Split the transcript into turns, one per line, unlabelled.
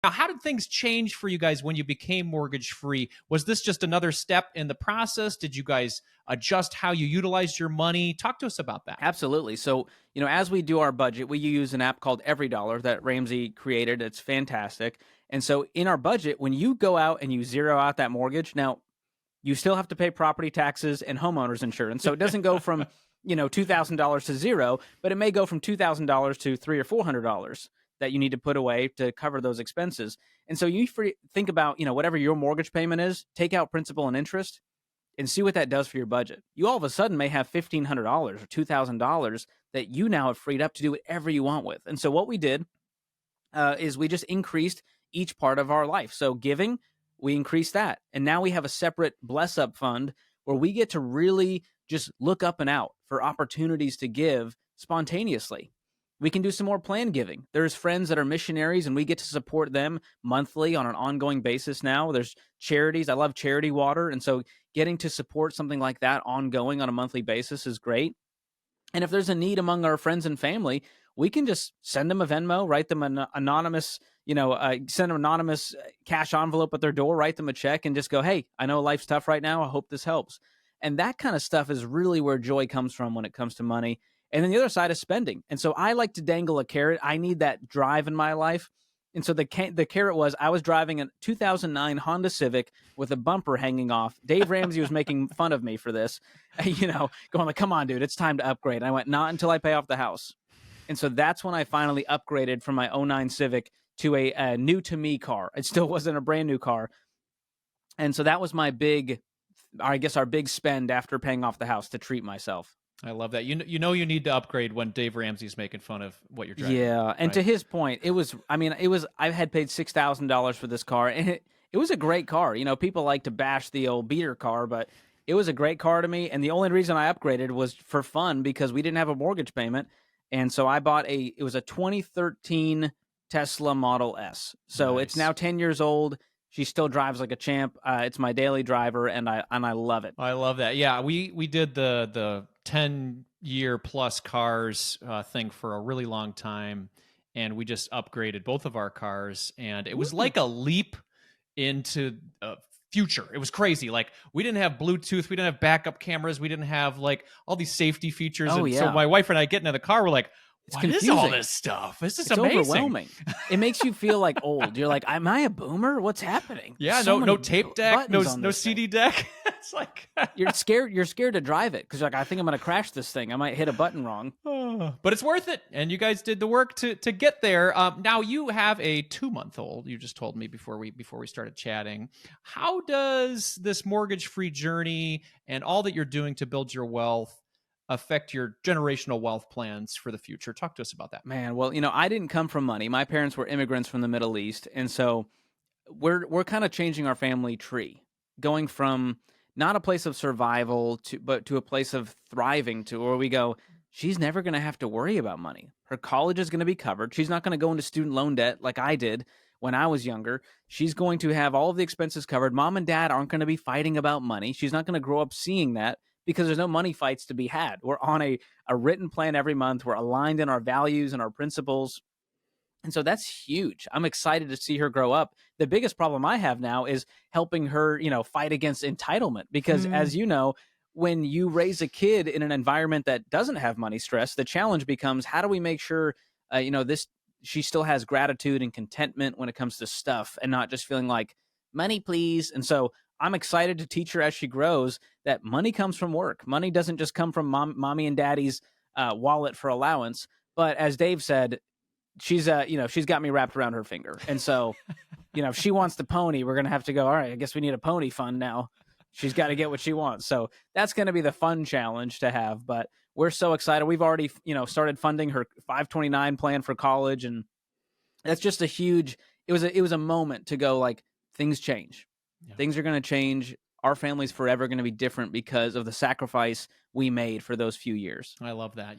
Now, how did things change for you guys when you became mortgage free? Was this just another step in the process? Did you guys adjust how you utilized your money? Talk to us about that.
Absolutely. So, as we do our budget, we use an app called Every Dollar that Ramsey created. It's fantastic. And so, in our budget, when you go out and you zero out that mortgage, now you still have to pay property taxes and homeowners insurance. So it doesn't go from, $2,000 to zero, but it may go from $2,000 to $300 or $400 that you need to put away to cover those expenses. And so you think about, whatever your mortgage payment is, take out principal and interest and see what that does for your budget. You all of a sudden may have $1,500 or $2,000 that you now have freed up to do whatever you want with. And so what we did is we just increased each part of our life. So giving, we increased that. And now we have a separate bless up fund where we get to really just look up and out for opportunities to give spontaneously. We can do some more planned giving. There's friends that are missionaries and we get to support them monthly on an ongoing basis now. There's charities. I love Charity Water. And so getting to support something like that ongoing on a monthly basis is great. And if there's a need among our friends and family, we can just send them a Venmo, write them an anonymous, send an anonymous cash envelope at their door, write them a check and just go, hey, I know life's tough right now. I hope this helps. And that kind of stuff is really where joy comes from when it comes to money. And then the other side is spending. And so I like to dangle a carrot. I need that drive in my life. And so the carrot was I was driving a 2009 Honda Civic with a bumper hanging off. Dave Ramsey was making fun of me for this, going like, come on, dude, it's time to upgrade. And I went, not until I pay off the house. And so that's when I finally upgraded from my 09 Civic to a new to me car. It still wasn't a brand new car. And so that was my our big spend after paying off the house to treat myself.
I love that. You you need to upgrade when Dave Ramsey's making fun of what you're driving.
Yeah, and
right?
To his point, I had paid $6,000 for this car, and it was a great car. People like to bash the old beater car, but it was a great car to me, and the only reason I upgraded was for fun because we didn't have a mortgage payment, and so I bought it was a 2013 Tesla Model S. So
Nice.
It's now 10 years old. She still drives like a champ. It's my daily driver, and I love it.
I love that. Yeah, we did the 10-year plus cars thing for a really long time, and we just upgraded both of our cars, and it was like a leap into future. It was crazy. Like we didn't have Bluetooth, we didn't have backup cameras, we didn't have like all these safety features.
Oh,
and
yeah.
So my wife and I get into the car, we're like, what is all this stuff? This is amazing.
Overwhelming. It makes you feel like old. You're like, am I a boomer? What's happening?
Yeah,
So
no
many
tape deck, no
buttons on this
CD
thing.
deck. It's like
You're scared to drive it because like I think I'm gonna crash this thing. I might hit a button wrong.
But it's worth it, and you guys did the work to get there. Now you have a 2-month-old. You just told me before we started chatting. How does this mortgage-free journey and all that you're doing to build your wealth affect your generational wealth plans for the future? Talk to us about that.
Man, well, I didn't come from money. My parents were immigrants from the Middle East, and so we're kind of changing our family tree, going from not a place of survival to a place of thriving to where we go, she's never going to have to worry about money. Her college is going to be covered. She's not going to go into student loan debt like I did when I was younger. She's going to have all of the expenses covered. Mom and dad aren't going to be fighting about money. She's not going to grow up seeing that because there's no money fights to be had. We're on a written plan every month. We're aligned in our values and our principles. And so that's huge. I'm excited to see her grow up. The biggest problem I have now is helping her, fight against entitlement. Because as you know, when you raise a kid in an environment that doesn't have money stress, the challenge becomes how do we make sure, she still has gratitude and contentment when it comes to stuff and not just feeling like money, please. And so I'm excited to teach her as she grows that money comes from work. Money doesn't just come from mommy and daddy's wallet for allowance. But as Dave said, she's got me wrapped around her finger. And so, if she wants the pony, we're going to have to go, all right, I guess we need a pony fund now. She's got to get what she wants. So that's going to be the fun challenge to have. But we're so excited. We've already, started funding her 529 plan for college. And that's just it was a moment to go like, things change. Yeah. Things are going to change. Our family's forever going to be different because of the sacrifice we made for those few years.
I love that.